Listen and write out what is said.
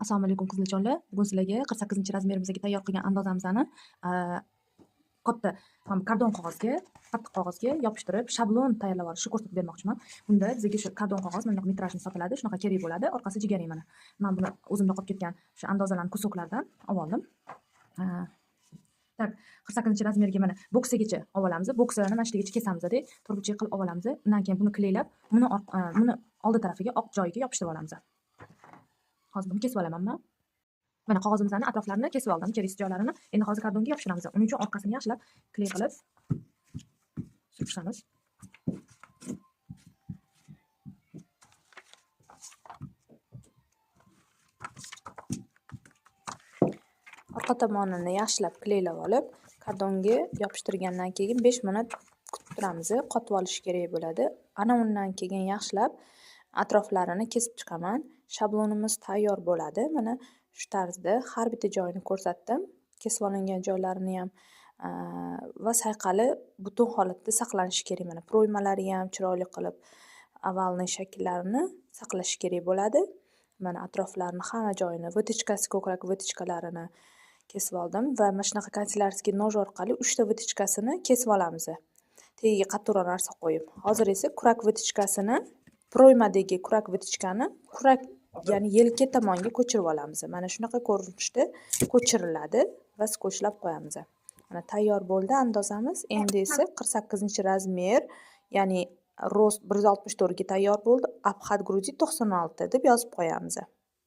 Assalomu alaykum qiziljonlar. Bugun sizlarga 48-razmerimizga tayyor qilgan andozamizni katta karton qog'ozga, qattiq qog'ozga yopishtirib, shablon tayyorlab olishni ko'rsatib bermoqchiman. Bunda bizga shu karton qog'oz mana metrajni sotiladi, shunaqa kerak bo'ladi. Orqasi jigarrang mana. Men buni o'zimda qolib ketgan shu andozalarni kusoklardan oldim. Tak, 48-razmerga mana bo'ksagacha olamiz. Bo'ksani mana shungacha kesamiz-da, turguchi qilib olamiz. Undan keyin buni qilaylab, buni oldi tarafiga oq joyiga yopishtirib olamiz. Hozir buni kesib olaman men. Mana qog'ozimizning atroflarini kesib oldim, kerak joylarini. Endi hozir kartonga yopishtiramiz. Uning uchun orqasini yaxshilab kley qilib surtamiz. Orqa tomonini yaxshilab kleylab olib, kartonga yopishtirgandan keyin 5 minut kutib turamiz. Qotib olish kerak bo'ladi. Ana undan keyin yaxshilab atroflarini kesib chiqaman. Shablonimiz tayyor bo'ladi. Mana shu tarzda har bitta joyini ko'rsatdim. Kesib olingan joylarini ham va sayqali butun holatda saqlanishi kerak. Mana proymalari ham chiroyli qilib avalniy shakllarini saqlash kerak bo'ladi. Mana atroflarini hamma joyini, vitichkasi ko'krak vitichkalarini kesib oldim va mana shunaqa kanselyarskiy noj orqali 3 ta vitichkasini kesib olamiz. Tagiga qattiqroq narsa qo'yib. Hozir esa kurak vitichkasini, proymadagi kurak vitichkani kurak, ya'ni yelka tomonga ko'chirib olamiz. Mana shunaqa ko'rinishda ko'chiriladi va skotchlab qo'yamiz. Mana tayyor bo'ldi andozamiz. Endi esa 48-razmer, ya'ni rost 164 ga tayyor bo'ldi. Abxat grudi 96 deb yozib qo'yamiz.